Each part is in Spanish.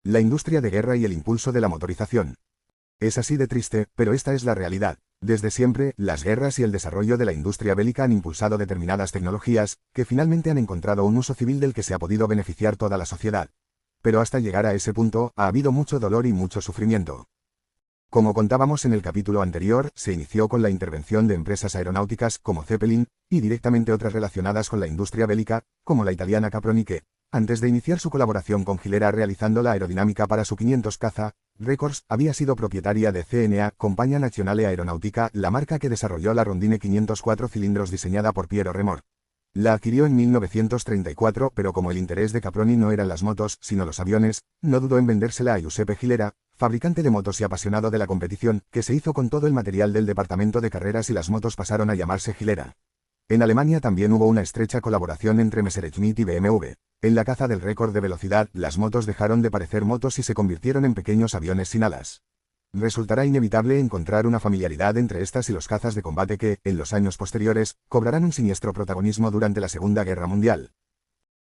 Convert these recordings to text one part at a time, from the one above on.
La industria de guerra y el impulso de la motorización. Es así de triste, pero esta es la realidad. Desde siempre, las guerras y el desarrollo de la industria bélica han impulsado determinadas tecnologías, que finalmente han encontrado un uso civil del que se ha podido beneficiar toda la sociedad. Pero hasta llegar a ese punto, ha habido mucho dolor y mucho sufrimiento. Como contábamos en el capítulo anterior, se inició con la intervención de empresas aeronáuticas como Zeppelin, y directamente otras relacionadas con la industria bélica, como la italiana Caproni que, antes de iniciar su colaboración con Gilera realizando la aerodinámica para su 500 caza, Records había sido propietaria de CNA, Compagnia Nazionale Aeronautica, la marca que desarrolló la Rondine 504 cilindros diseñada por Piero Remor. La adquirió en 1934, pero como el interés de Caproni no eran las motos, sino los aviones, no dudó en vendérsela a Giuseppe Gilera, fabricante de motos y apasionado de la competición, que se hizo con todo el material del departamento de carreras y las motos pasaron a llamarse Gilera. En Alemania también hubo una estrecha colaboración entre Messerschmitt y BMW. En la caza del récord de velocidad, las motos dejaron de parecer motos y se convirtieron en pequeños aviones sin alas. Resultará inevitable encontrar una familiaridad entre estas y los cazas de combate que, en los años posteriores, cobrarán un siniestro protagonismo durante la Segunda Guerra Mundial.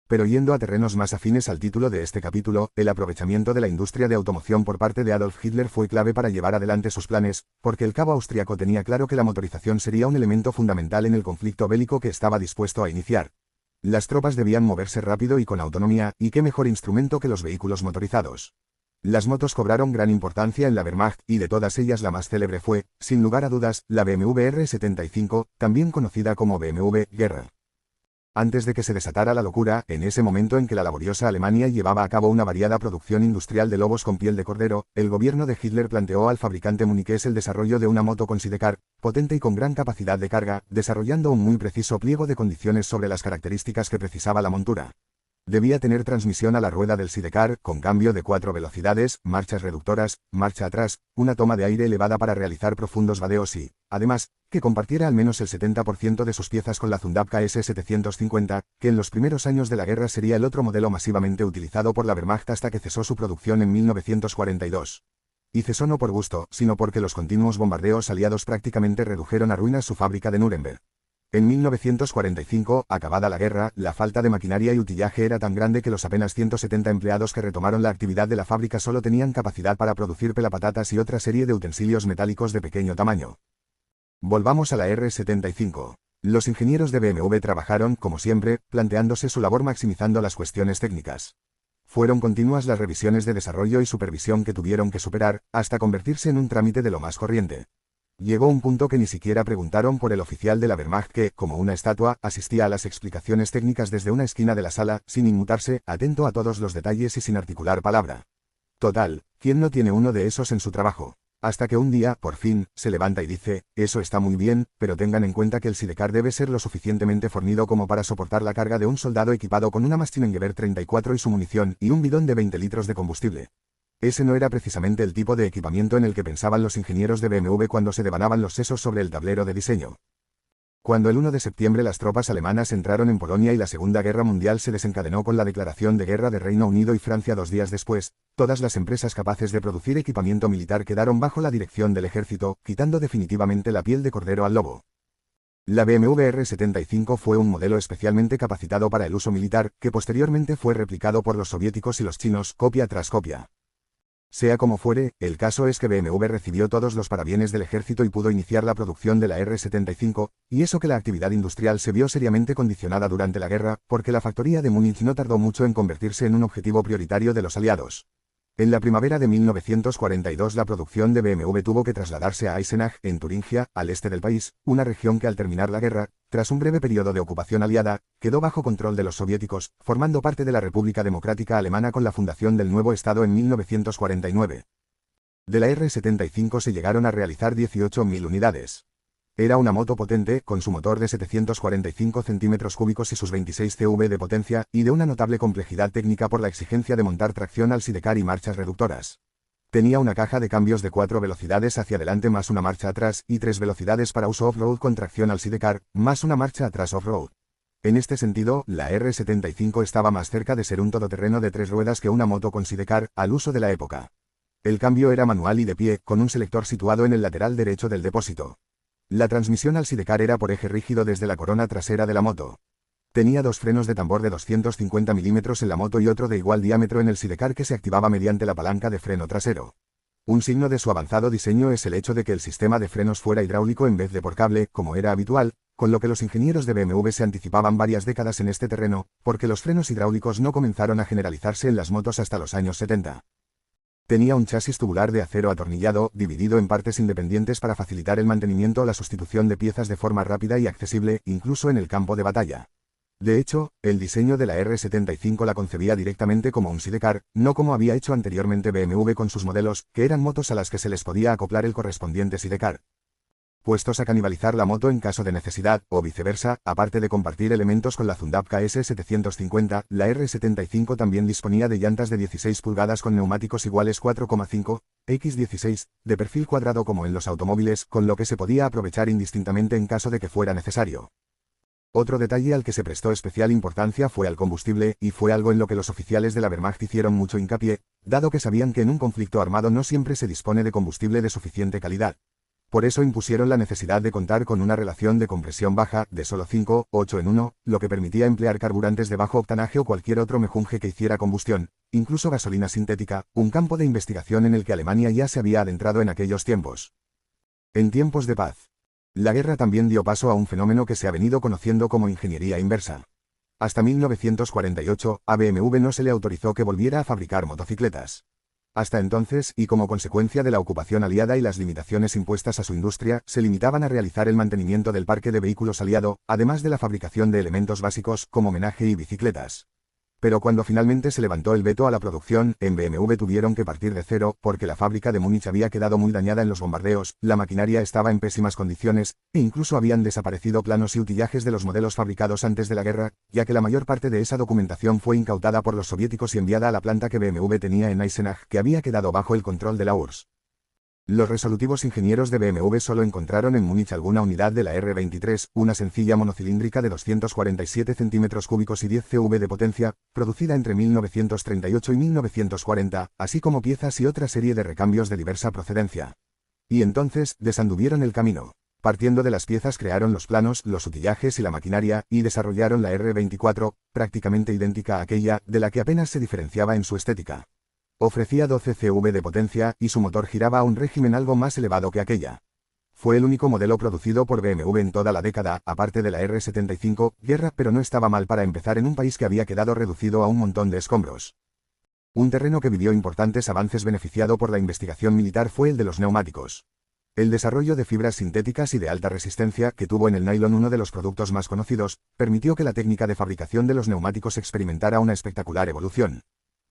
Pero yendo a terrenos más afines al título de este capítulo, el aprovechamiento de la industria de automoción por parte de Adolf Hitler fue clave para llevar adelante sus planes, porque el cabo austriaco tenía claro que la motorización sería un elemento fundamental en el conflicto bélico que estaba dispuesto a iniciar. Las tropas debían moverse rápido y con autonomía, y qué mejor instrumento que los vehículos motorizados. Las motos cobraron gran importancia en la Wehrmacht, y de todas ellas la más célebre fue, sin lugar a dudas, la BMW R75, también conocida como BMW Guerra. Antes de que se desatara la locura, en ese momento en que la laboriosa Alemania llevaba a cabo una variada producción industrial de lobos con piel de cordero, el gobierno de Hitler planteó al fabricante muniqués el desarrollo de una moto con sidecar, potente y con gran capacidad de carga, desarrollando un muy preciso pliego de condiciones sobre las características que precisaba la montura. Debía tener transmisión a la rueda del sidecar, con cambio de 4 velocidades, marchas reductoras, marcha atrás, una toma de aire elevada para realizar profundos vadeos y, además, que compartiera al menos el 70% de sus piezas con la Zundap KS-750, que en los primeros años de la guerra sería el otro modelo masivamente utilizado por la Wehrmacht hasta que cesó su producción en 1942. Y cesó no por gusto, sino porque los continuos bombardeos aliados prácticamente redujeron a ruinas su fábrica de Nuremberg. En 1945, acabada la guerra, la falta de maquinaria y utillaje era tan grande que los apenas 170 empleados que retomaron la actividad de la fábrica solo tenían capacidad para producir pelapatatas y otra serie de utensilios metálicos de pequeño tamaño. Volvamos a la R75. Los ingenieros de BMW trabajaron, como siempre, planteándose su labor maximizando las cuestiones técnicas. Fueron continuas las revisiones de desarrollo y supervisión que tuvieron que superar, hasta convertirse en un trámite de lo más corriente. Llegó un punto que ni siquiera preguntaron por el oficial de la Wehrmacht que, como una estatua, asistía a las explicaciones técnicas desde una esquina de la sala, sin inmutarse, atento a todos los detalles y sin articular palabra. Total, ¿quién no tiene uno de esos en su trabajo? Hasta que un día, por fin, se levanta y dice, eso está muy bien, pero tengan en cuenta que el sidecar debe ser lo suficientemente fornido como para soportar la carga de un soldado equipado con una Maschinengewehr 34 y su munición, y un bidón de 20 litros de combustible. Ese no era precisamente el tipo de equipamiento en el que pensaban los ingenieros de BMW cuando se devanaban los sesos sobre el tablero de diseño. Cuando el 1 de septiembre las tropas alemanas entraron en Polonia y la Segunda Guerra Mundial se desencadenó con la declaración de guerra de Reino Unido y Francia 2 días después, todas las empresas capaces de producir equipamiento militar quedaron bajo la dirección del ejército, quitando definitivamente la piel de cordero al lobo. La BMW R75 fue un modelo especialmente capacitado para el uso militar, que posteriormente fue replicado por los soviéticos y los chinos, copia tras copia. Sea como fuere, el caso es que BMW recibió todos los parabienes del ejército y pudo iniciar la producción de la R75, y eso que la actividad industrial se vio seriamente condicionada durante la guerra, porque la factoría de Múnich no tardó mucho en convertirse en un objetivo prioritario de los aliados. En la primavera de 1942 la producción de BMW tuvo que trasladarse a Eisenach, en Turingia, al este del país, una región que al terminar la guerra, tras un breve periodo de ocupación aliada, quedó bajo control de los soviéticos, formando parte de la República Democrática Alemana con la fundación del nuevo Estado en 1949. De la R75 se llegaron a realizar 18.000 unidades. Era una moto potente, con su motor de 745 centímetros cúbicos y sus 26 CV de potencia, y de una notable complejidad técnica por la exigencia de montar tracción al sidecar y marchas reductoras. Tenía una caja de cambios de 4 velocidades hacia adelante más una marcha atrás, y 3 velocidades para uso off-road con tracción al sidecar, más una marcha atrás off-road. En este sentido, la R75 estaba más cerca de ser un todoterreno de 3 ruedas que una moto con sidecar, al uso de la época. El cambio era manual y de pie, con un selector situado en el lateral derecho del depósito. La transmisión al sidecar era por eje rígido desde la corona trasera de la moto. Tenía dos frenos de tambor de 250 milímetros en la moto y otro de igual diámetro en el sidecar que se activaba mediante la palanca de freno trasero. Un signo de su avanzado diseño es el hecho de que el sistema de frenos fuera hidráulico en vez de por cable, como era habitual, con lo que los ingenieros de BMW se anticipaban varias décadas en este terreno, porque los frenos hidráulicos no comenzaron a generalizarse en las motos hasta los años 70. Tenía un chasis tubular de acero atornillado, dividido en partes independientes para facilitar el mantenimiento o la sustitución de piezas de forma rápida y accesible, incluso en el campo de batalla. De hecho, el diseño de la R75 la concebía directamente como un sidecar, no como había hecho anteriormente BMW con sus modelos, que eran motos a las que se les podía acoplar el correspondiente sidecar. Puestos a canibalizar la moto en caso de necesidad, o viceversa, aparte de compartir elementos con la Zundap KS750, la R75 también disponía de llantas de 16 pulgadas con neumáticos iguales 4,5 x16, de perfil cuadrado como en los automóviles, con lo que se podía aprovechar indistintamente en caso de que fuera necesario. Otro detalle al que se prestó especial importancia fue al combustible, y fue algo en lo que los oficiales de la Wehrmacht hicieron mucho hincapié, dado que sabían que en un conflicto armado no siempre se dispone de combustible de suficiente calidad. Por eso impusieron la necesidad de contar con una relación de compresión baja, de solo 5:8 en 1, lo que permitía emplear carburantes de bajo octanaje o cualquier otro mejunje que hiciera combustión, incluso gasolina sintética, un campo de investigación en el que Alemania ya se había adentrado en aquellos tiempos. En tiempos de paz. La guerra también dio paso a un fenómeno que se ha venido conociendo como ingeniería inversa. Hasta 1948, a BMW no se le autorizó que volviera a fabricar motocicletas. Hasta entonces, y como consecuencia de la ocupación aliada y las limitaciones impuestas a su industria, se limitaban a realizar el mantenimiento del parque de vehículos aliado, además de la fabricación de elementos básicos, como homenaje y bicicletas. Pero cuando finalmente se levantó el veto a la producción, en BMW tuvieron que partir de cero, porque la fábrica de Múnich había quedado muy dañada en los bombardeos, la maquinaria estaba en pésimas condiciones, e incluso habían desaparecido planos y utillajes de los modelos fabricados antes de la guerra, ya que la mayor parte de esa documentación fue incautada por los soviéticos y enviada a la planta que BMW tenía en Eisenach, que había quedado bajo el control de la URSS. Los resolutivos ingenieros de BMW solo encontraron en Múnich alguna unidad de la R23, una sencilla monocilíndrica de 247 centímetros cúbicos y 10 CV de potencia, producida entre 1938 y 1940, así como piezas y otra serie de recambios de diversa procedencia. Y entonces, desanduvieron el camino. Partiendo de las piezas crearon los planos, los utillajes y la maquinaria, y desarrollaron la R24, prácticamente idéntica a aquella, de la que apenas se diferenciaba en su estética. Ofrecía 12 CV de potencia, y su motor giraba a un régimen algo más elevado que aquella. Fue el único modelo producido por BMW en toda la década, aparte de la R75, guerra, pero no estaba mal para empezar en un país que había quedado reducido a un montón de escombros. Un terreno que vivió importantes avances beneficiado por la investigación militar fue el de los neumáticos. El desarrollo de fibras sintéticas y de alta resistencia, que tuvo en el nylon uno de los productos más conocidos, permitió que la técnica de fabricación de los neumáticos experimentara una espectacular evolución.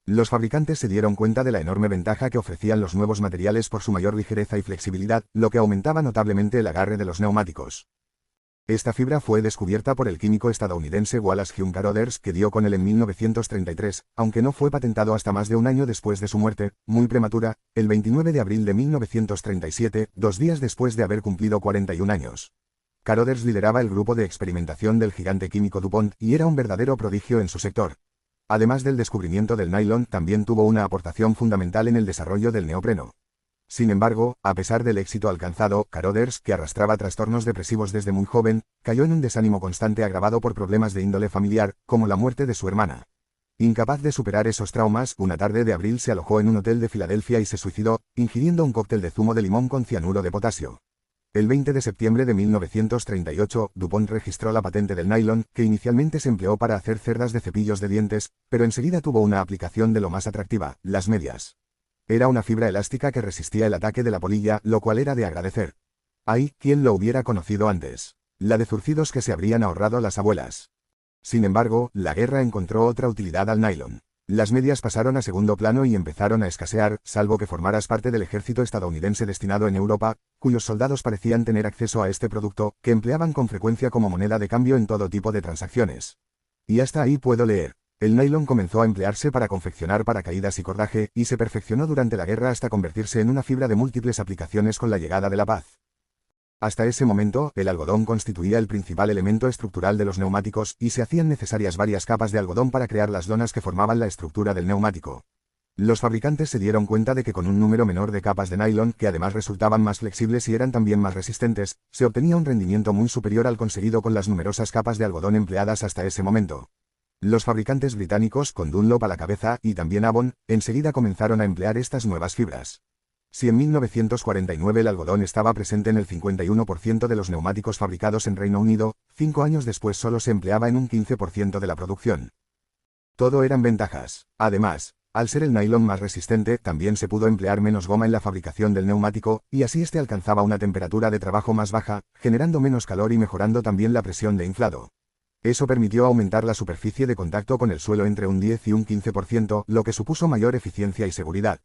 Los fabricantes se dieron cuenta de la enorme ventaja que ofrecían los nuevos materiales por su mayor ligereza y flexibilidad, lo que aumentaba notablemente el agarre de los neumáticos. Esta fibra fue descubierta por el químico estadounidense Wallace Hume Carothers, que dio con él en 1933, aunque no fue patentado hasta más de un año después de su muerte, muy prematura, el 29 de abril de 1937, 2 días después de haber cumplido 41 años. Carothers lideraba el grupo de experimentación del gigante químico DuPont, y era un verdadero prodigio en su sector. Además del descubrimiento del nylon, también tuvo una aportación fundamental en el desarrollo del neopreno. Sin embargo, a pesar del éxito alcanzado, Carothers, que arrastraba trastornos depresivos desde muy joven, cayó en un desánimo constante agravado por problemas de índole familiar, como la muerte de su hermana. Incapaz de superar esos traumas, una tarde de abril se alojó en un hotel de Filadelfia y se suicidó, ingiriendo un cóctel de zumo de limón con cianuro de potasio. El 20 de septiembre de 1938, DuPont registró la patente del nylon, que inicialmente se empleó para hacer cerdas de cepillos de dientes, pero enseguida tuvo una aplicación de lo más atractiva, las medias. Era una fibra elástica que resistía el ataque de la polilla, lo cual era de agradecer. ¡Ay, quién lo hubiera conocido antes! La de zurcidos que se habrían ahorrado las abuelas. Sin embargo, la guerra encontró otra utilidad al nylon. Las medias pasaron a segundo plano y empezaron a escasear, salvo que formaras parte del ejército estadounidense destinado en Europa, cuyos soldados parecían tener acceso a este producto, que empleaban con frecuencia como moneda de cambio en todo tipo de transacciones. Y hasta ahí puedo leer. El nylon comenzó a emplearse para confeccionar paracaídas y cordaje, y se perfeccionó durante la guerra hasta convertirse en una fibra de múltiples aplicaciones con la llegada de la paz. Hasta ese momento, el algodón constituía el principal elemento estructural de los neumáticos, y se hacían necesarias varias capas de algodón para crear las lonas que formaban la estructura del neumático. Los fabricantes se dieron cuenta de que con un número menor de capas de nylon, que además resultaban más flexibles y eran también más resistentes, se obtenía un rendimiento muy superior al conseguido con las numerosas capas de algodón empleadas hasta ese momento. Los fabricantes británicos, con Dunlop a la cabeza, y también Avon, enseguida comenzaron a emplear estas nuevas fibras. Si en 1949 el algodón estaba presente en el 51% de los neumáticos fabricados en Reino Unido, 5 años después solo se empleaba en un 15% de la producción. Todo eran ventajas. Además, al ser el nylon más resistente, también se pudo emplear menos goma en la fabricación del neumático, y así este alcanzaba una temperatura de trabajo más baja, generando menos calor y mejorando también la presión de inflado. Eso permitió aumentar la superficie de contacto con el suelo entre un 10 y un 15%, lo que supuso mayor eficiencia y seguridad.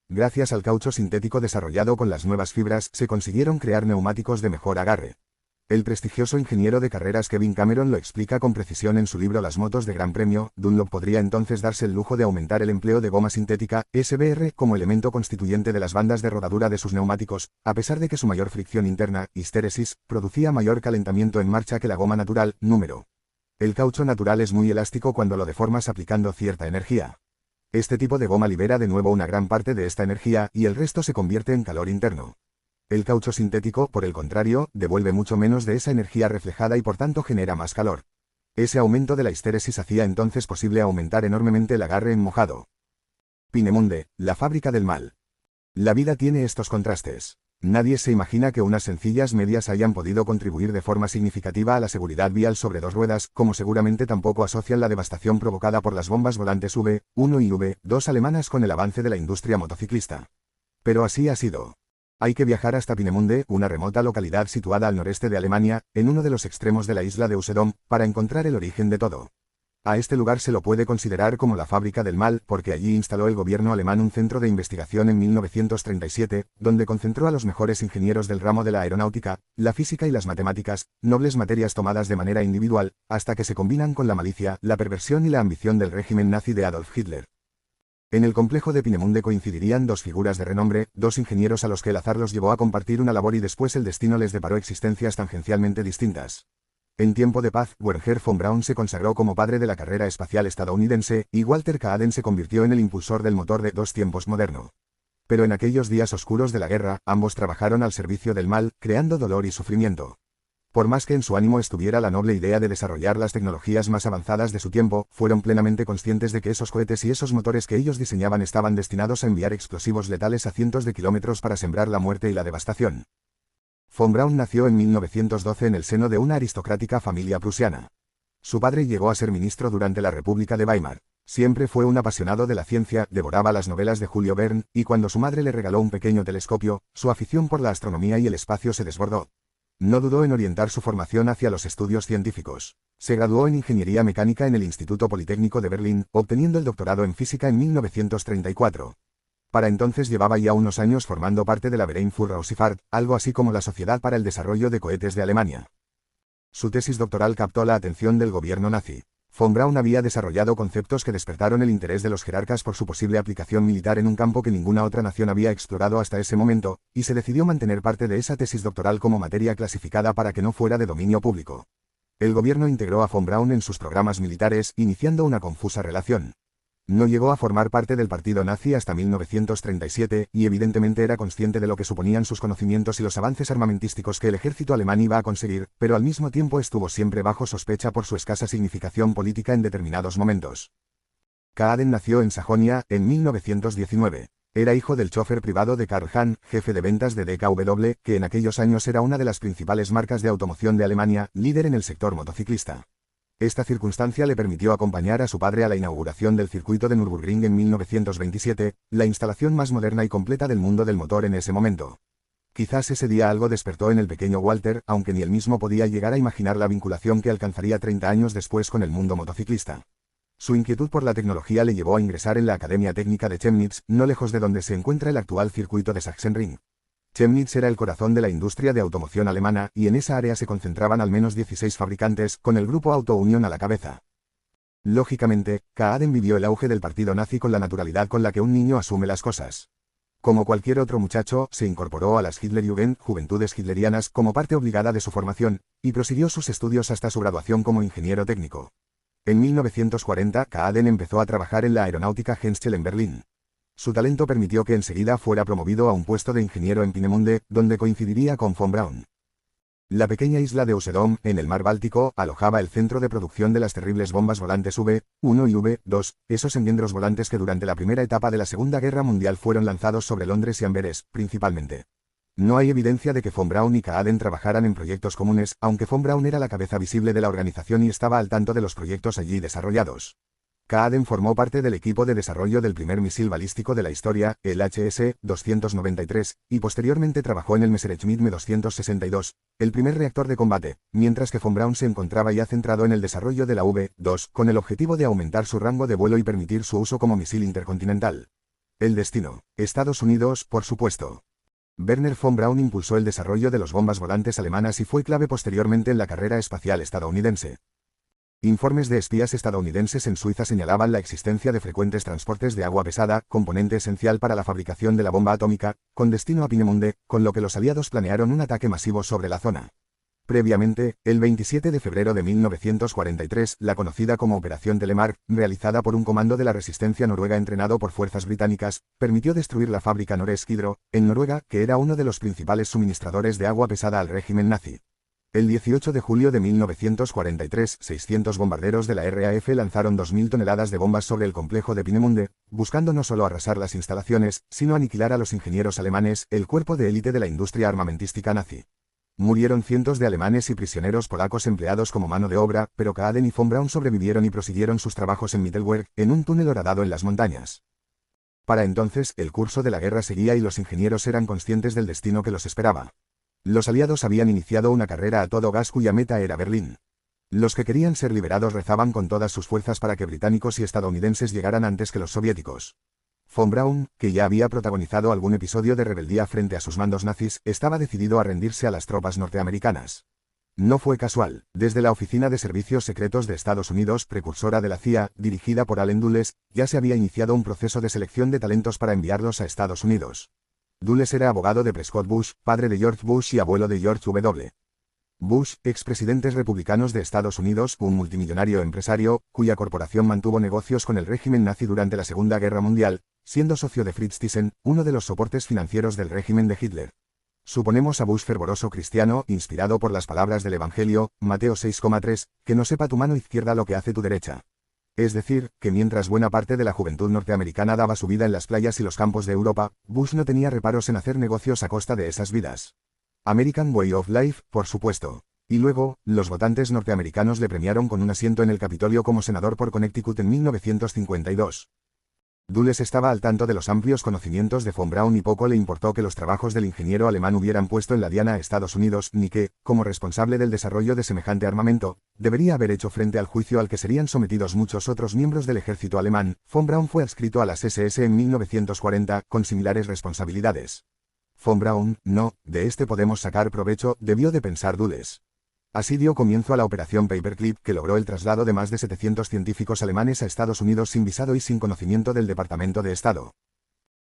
Gracias al caucho sintético desarrollado con las nuevas fibras, se consiguieron crear neumáticos de mejor agarre. El prestigioso ingeniero de carreras Kevin Cameron lo explica con precisión en su libro Las motos de Gran Premio. Dunlop podría entonces darse el lujo de aumentar el empleo de goma sintética, SBR, como elemento constituyente de las bandas de rodadura de sus neumáticos, a pesar de que su mayor fricción interna, histéresis, producía mayor calentamiento en marcha que la goma natural, número. El caucho natural es muy elástico cuando lo deformas aplicando cierta energía. Este tipo de goma libera de nuevo una gran parte de esta energía, y el resto se convierte en calor interno. El caucho sintético, por el contrario, devuelve mucho menos de esa energía reflejada y por tanto genera más calor. Ese aumento de la histéresis hacía entonces posible aumentar enormemente el agarre en mojado. Peenemünde, la fábrica del mal. La vida tiene estos contrastes. Nadie se imagina que unas sencillas medias hayan podido contribuir de forma significativa a la seguridad vial sobre dos ruedas, como seguramente tampoco asocian la devastación provocada por las bombas volantes V1 y V2 alemanas con el avance de la industria motociclista. Pero así ha sido. Hay que viajar hasta Peenemünde, una remota localidad situada al noreste de Alemania, en uno de los extremos de la isla de Usedom, para encontrar el origen de todo. A este lugar se lo puede considerar como la fábrica del mal, porque allí instaló el gobierno alemán un centro de investigación en 1937, donde concentró a los mejores ingenieros del ramo de la aeronáutica, la física y las matemáticas, nobles materias tomadas de manera individual, hasta que se combinan con la malicia, la perversión y la ambición del régimen nazi de Adolf Hitler. En el complejo de Peenemünde coincidirían dos figuras de renombre, dos ingenieros a los que el azar los llevó a compartir una labor y después el destino les deparó existencias tangencialmente distintas. En tiempo de paz, Wernher von Braun se consagró como padre de la carrera espacial estadounidense, y Walter Kaaden se convirtió en el impulsor del motor de dos tiempos moderno. Pero en aquellos días oscuros de la guerra, ambos trabajaron al servicio del mal, creando dolor y sufrimiento. Por más que en su ánimo estuviera la noble idea de desarrollar las tecnologías más avanzadas de su tiempo, fueron plenamente conscientes de que esos cohetes y esos motores que ellos diseñaban estaban destinados a enviar explosivos letales a cientos de kilómetros para sembrar la muerte y la devastación. Von Braun nació en 1912 en el seno de una aristocrática familia prusiana. Su padre llegó a ser ministro durante la República de Weimar. Siempre fue un apasionado de la ciencia, devoraba las novelas de Julio Verne, y cuando su madre le regaló un pequeño telescopio, su afición por la astronomía y el espacio se desbordó. No dudó en orientar su formación hacia los estudios científicos. Se graduó en Ingeniería Mecánica en el Instituto Politécnico de Berlín, obteniendo el doctorado en Física en 1934. Para entonces llevaba ya unos años formando parte de la Verein für Raumschifffahrt, algo así como la Sociedad para el Desarrollo de Cohetes de Alemania. Su tesis doctoral captó la atención del gobierno nazi. Von Braun había desarrollado conceptos que despertaron el interés de los jerarcas por su posible aplicación militar en un campo que ninguna otra nación había explorado hasta ese momento, y se decidió mantener parte de esa tesis doctoral como materia clasificada para que no fuera de dominio público. El gobierno integró a von Braun en sus programas militares, iniciando una confusa relación. No llegó a formar parte del partido nazi hasta 1937, y evidentemente era consciente de lo que suponían sus conocimientos y los avances armamentísticos que el ejército alemán iba a conseguir, pero al mismo tiempo estuvo siempre bajo sospecha por su escasa significación política en determinados momentos. Kaaden nació en Sajonia, en 1919. Era hijo del chofer privado de Karl Hahn, jefe de ventas de DKW, que en aquellos años era una de las principales marcas de automoción de Alemania, líder en el sector motociclista. Esta circunstancia le permitió acompañar a su padre a la inauguración del circuito de Nürburgring en 1927, la instalación más moderna y completa del mundo del motor en ese momento. Quizás ese día algo despertó en el pequeño Walter, aunque ni él mismo podía llegar a imaginar la vinculación que alcanzaría 30 años después con el mundo motociclista. Su inquietud por la tecnología le llevó a ingresar en la Academia Técnica de Chemnitz, no lejos de donde se encuentra el actual circuito de Sachsenring. Chemnitz era el corazón de la industria de automoción alemana, y en esa área se concentraban al menos 16 fabricantes, con el grupo Auto Union a la cabeza. Lógicamente, Kaaden vivió el auge del partido nazi con la naturalidad con la que un niño asume las cosas. Como cualquier otro muchacho, se incorporó a las Hitlerjugend, Juventudes Hitlerianas, como parte obligada de su formación, y prosiguió sus estudios hasta su graduación como ingeniero técnico. En 1940, Kaaden empezó a trabajar en la aeronáutica Henschel en Berlín. Su talento permitió que enseguida fuera promovido a un puesto de ingeniero en Peenemünde, donde coincidiría con von Braun. La pequeña isla de Usedom, en el mar Báltico, alojaba el centro de producción de las terribles bombas volantes V-1 y V-2, esos engendros volantes que durante la primera etapa de la Segunda Guerra Mundial fueron lanzados sobre Londres y Amberes, principalmente. No hay evidencia de que von Braun y Kaaden trabajaran en proyectos comunes, aunque von Braun era la cabeza visible de la organización y estaba al tanto de los proyectos allí desarrollados. Kaaden formó parte del equipo de desarrollo del primer misil balístico de la historia, el HS-293, y posteriormente trabajó en el Messerschmitt M262, el primer reactor de combate, mientras que von Braun se encontraba ya centrado en el desarrollo de la V-2, con el objetivo de aumentar su rango de vuelo y permitir su uso como misil intercontinental. El destino. Estados Unidos, por supuesto. Werner von Braun impulsó el desarrollo de las bombas volantes alemanas y fue clave posteriormente en la carrera espacial estadounidense. Informes de espías estadounidenses en Suiza señalaban la existencia de frecuentes transportes de agua pesada, componente esencial para la fabricación de la bomba atómica, con destino a Peenemünde, con lo que los aliados planearon un ataque masivo sobre la zona. Previamente, el 27 de febrero de 1943, la conocida como Operación Telemark, realizada por un comando de la resistencia noruega entrenado por fuerzas británicas, permitió destruir la fábrica Norsk Hydro, en Noruega, que era uno de los principales suministradores de agua pesada al régimen nazi. El 18 de julio de 1943, 600 bombarderos de la RAF lanzaron 2.000 toneladas de bombas sobre el complejo de Peenemünde, buscando no solo arrasar las instalaciones, sino aniquilar a los ingenieros alemanes, el cuerpo de élite de la industria armamentística nazi. Murieron cientos de alemanes y prisioneros polacos empleados como mano de obra, pero Kaaden y von Braun sobrevivieron y prosiguieron sus trabajos en Mittelwerk, en un túnel horadado en las montañas. Para entonces, el curso de la guerra seguía y los ingenieros eran conscientes del destino que los esperaba. Los aliados habían iniciado una carrera a todo gas cuya meta era Berlín. Los que querían ser liberados rezaban con todas sus fuerzas para que británicos y estadounidenses llegaran antes que los soviéticos. Von Braun, que ya había protagonizado algún episodio de rebeldía frente a sus mandos nazis, estaba decidido a rendirse a las tropas norteamericanas. No fue casual. Desde la Oficina de Servicios Secretos de Estados Unidos, precursora de la CIA, dirigida por Allen Dulles, ya se había iniciado un proceso de selección de talentos para enviarlos a Estados Unidos. Dulles era abogado de Prescott Bush, padre de George Bush y abuelo de George W. Bush, expresidentes republicanos de Estados Unidos, un multimillonario empresario, cuya corporación mantuvo negocios con el régimen nazi durante la Segunda Guerra Mundial, siendo socio de Fritz Thyssen, uno de los soportes financieros del régimen de Hitler. Suponemos a Bush fervoroso cristiano, inspirado por las palabras del Evangelio, Mateo 6,3, que no sepa tu mano izquierda lo que hace tu derecha. Es decir, que mientras buena parte de la juventud norteamericana daba su vida en las playas y los campos de Europa, Bush no tenía reparos en hacer negocios a costa de esas vidas. American Way of Life, por supuesto. Y luego, los votantes norteamericanos le premiaron con un asiento en el Capitolio como senador por Connecticut en 1952. Dulles estaba al tanto de los amplios conocimientos de von Braun y poco le importó que los trabajos del ingeniero alemán hubieran puesto en la diana a Estados Unidos, ni que, como responsable del desarrollo de semejante armamento, debería haber hecho frente al juicio al que serían sometidos muchos otros miembros del ejército alemán. Von Braun fue adscrito a las SS en 1940, con similares responsabilidades. Von Braun, no, de este podemos sacar provecho, debió de pensar Dulles. Así dio comienzo a la Operación Paperclip, que logró el traslado de más de 700 científicos alemanes a Estados Unidos sin visado y sin conocimiento del Departamento de Estado.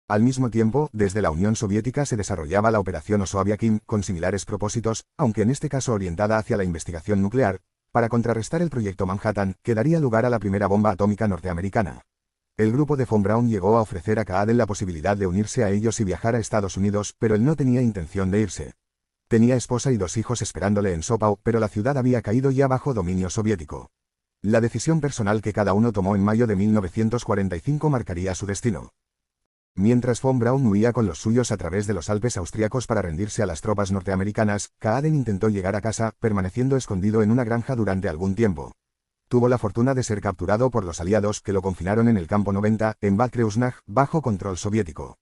Al mismo tiempo, desde la Unión Soviética se desarrollaba la Operación Osoaviakim, con similares propósitos, aunque en este caso orientada hacia la investigación nuclear, para contrarrestar el proyecto Manhattan, que daría lugar a la primera bomba atómica norteamericana. El grupo de von Braun llegó a ofrecer a Kaaden la posibilidad de unirse a ellos y viajar a Estados Unidos, pero él no tenía intención de irse. Tenía esposa y 2 hijos esperándole en Sopau, pero la ciudad había caído ya bajo dominio soviético. La decisión personal que cada uno tomó en mayo de 1945 marcaría su destino. Mientras von Braun huía con los suyos a través de los Alpes austriacos para rendirse a las tropas norteamericanas, Kaaden intentó llegar a casa, permaneciendo escondido en una granja durante algún tiempo. Tuvo la fortuna de ser capturado por los aliados, que lo confinaron en el campo 90, en Bad Kreuznach, bajo control soviético.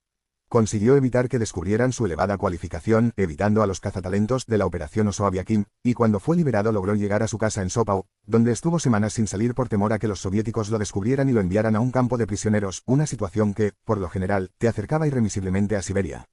Consiguió evitar que descubrieran su elevada cualificación, evitando a los cazatalentos de la Operación Osoaviakim, y cuando fue liberado logró llegar a su casa en Sopau, donde estuvo semanas sin salir por temor a que los soviéticos lo descubrieran y lo enviaran a un campo de prisioneros, una situación que, por lo general, te acercaba irremisiblemente a Siberia.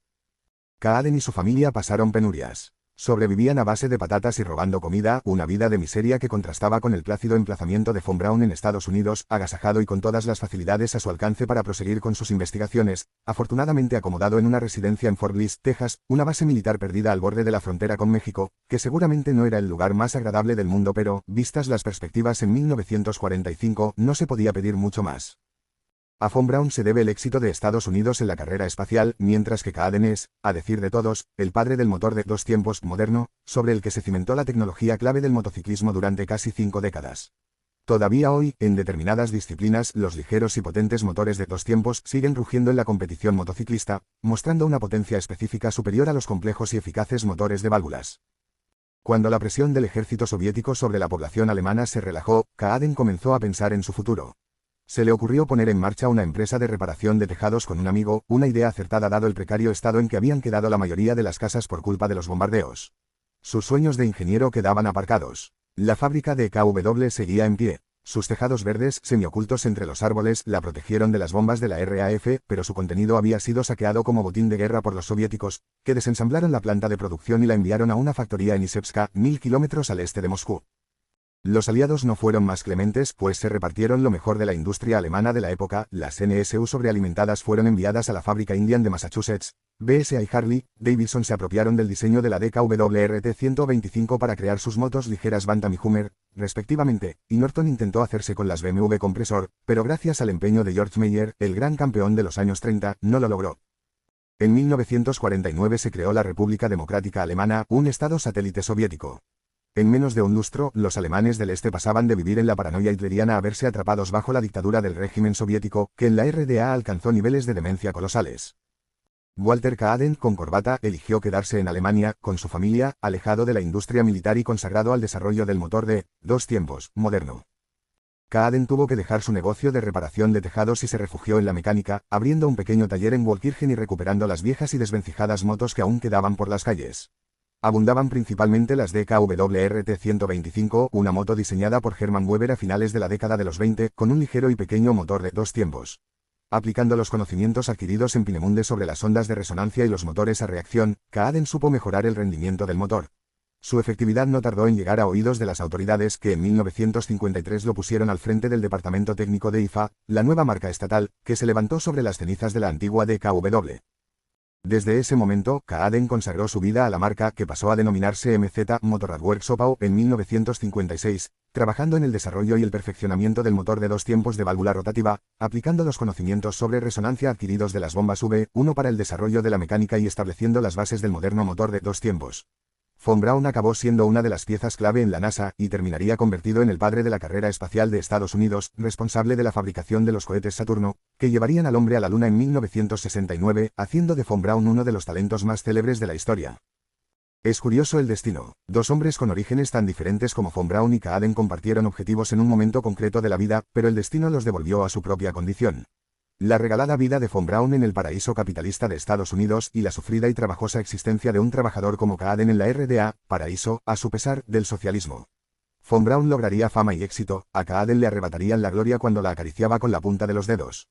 Kaaden y su familia pasaron penurias. Sobrevivían a base de patatas y robando comida, una vida de miseria que contrastaba con el plácido emplazamiento de von Braun en Estados Unidos, agasajado y con todas las facilidades a su alcance para proseguir con sus investigaciones, afortunadamente acomodado en una residencia en Fort Bliss, Texas, una base militar perdida al borde de la frontera con México, que seguramente no era el lugar más agradable del mundo, pero, vistas las perspectivas en 1945, no se podía pedir mucho más. A Von Braun se debe el éxito de Estados Unidos en la carrera espacial, mientras que Kaaden es, a decir de todos, el padre del motor de dos tiempos moderno, sobre el que se cimentó la tecnología clave del motociclismo durante casi 5 décadas. Todavía hoy, en determinadas disciplinas, los ligeros y potentes motores de dos tiempos siguen rugiendo en la competición motociclista, mostrando una potencia específica superior a los complejos y eficaces motores de válvulas. Cuando la presión del ejército soviético sobre la población alemana se relajó, Kaaden comenzó a pensar en su futuro. Se le ocurrió poner en marcha una empresa de reparación de tejados con un amigo, una idea acertada dado el precario estado en que habían quedado la mayoría de las casas por culpa de los bombardeos. Sus sueños de ingeniero quedaban aparcados. La fábrica de KW seguía en pie. Sus tejados verdes, semiocultos entre los árboles, la protegieron de las bombas de la RAF, pero su contenido había sido saqueado como botín de guerra por los soviéticos, que desensamblaron la planta de producción y la enviaron a una factoría en Isevska, 1000 kilómetros al este de Moscú. Los aliados no fueron más clementes, pues se repartieron lo mejor de la industria alemana de la época. Las NSU sobrealimentadas fueron enviadas a la fábrica Indian de Massachusetts. BSA y Harley Davidson se apropiaron del diseño de la DKW RT-125 para crear sus motos ligeras Bantam y Hummer, respectivamente, y Norton intentó hacerse con las BMW Compresor, pero gracias al empeño de George Meyer, el gran campeón de los años 30, no lo logró. En 1949 se creó la República Democrática Alemana, un estado satélite soviético. En menos de un lustro, los alemanes del este pasaban de vivir en la paranoia hitleriana a verse atrapados bajo la dictadura del régimen soviético, que en la RDA alcanzó niveles de demencia colosales. Walter Kaaden, con corbata, eligió quedarse en Alemania, con su familia, alejado de la industria militar y consagrado al desarrollo del motor de dos tiempos, moderno. Kaaden tuvo que dejar su negocio de reparación de tejados y se refugió en la mecánica, abriendo un pequeño taller en Waldkirchen y recuperando las viejas y desvencijadas motos que aún quedaban por las calles. Abundaban principalmente las DKW RT-125, una moto diseñada por Hermann Weber a finales de la década de los 20, con un ligero y pequeño motor de dos tiempos. Aplicando los conocimientos adquiridos en Peenemünde sobre las ondas de resonancia y los motores a reacción, Kaaden supo mejorar el rendimiento del motor. Su efectividad no tardó en llegar a oídos de las autoridades que en 1953 lo pusieron al frente del departamento técnico de IFA, la nueva marca estatal, que se levantó sobre las cenizas de la antigua DKW. Desde ese momento, Kaaden consagró su vida a la marca, que pasó a denominarse MZ Motorradwerk Zopau en 1956, trabajando en el desarrollo y el perfeccionamiento del motor de dos tiempos de válvula rotativa, aplicando los conocimientos sobre resonancia adquiridos de las bombas V1 para el desarrollo de la mecánica y estableciendo las bases del moderno motor de dos tiempos. Von Braun acabó siendo una de las piezas clave en la NASA, y terminaría convertido en el padre de la carrera espacial de Estados Unidos, responsable de la fabricación de los cohetes Saturno, que llevarían al hombre a la Luna en 1969, haciendo de Von Braun uno de los talentos más célebres de la historia. Es curioso el destino. Dos hombres con orígenes tan diferentes como Von Braun y Kaaden compartieron objetivos en un momento concreto de la vida, pero el destino los devolvió a su propia condición. La regalada vida de Von Braun en el paraíso capitalista de Estados Unidos y la sufrida y trabajosa existencia de un trabajador como Kaaden en la RDA, paraíso, a su pesar, del socialismo. Von Braun lograría fama y éxito, a Kaaden le arrebatarían la gloria cuando la acariciaba con la punta de los dedos.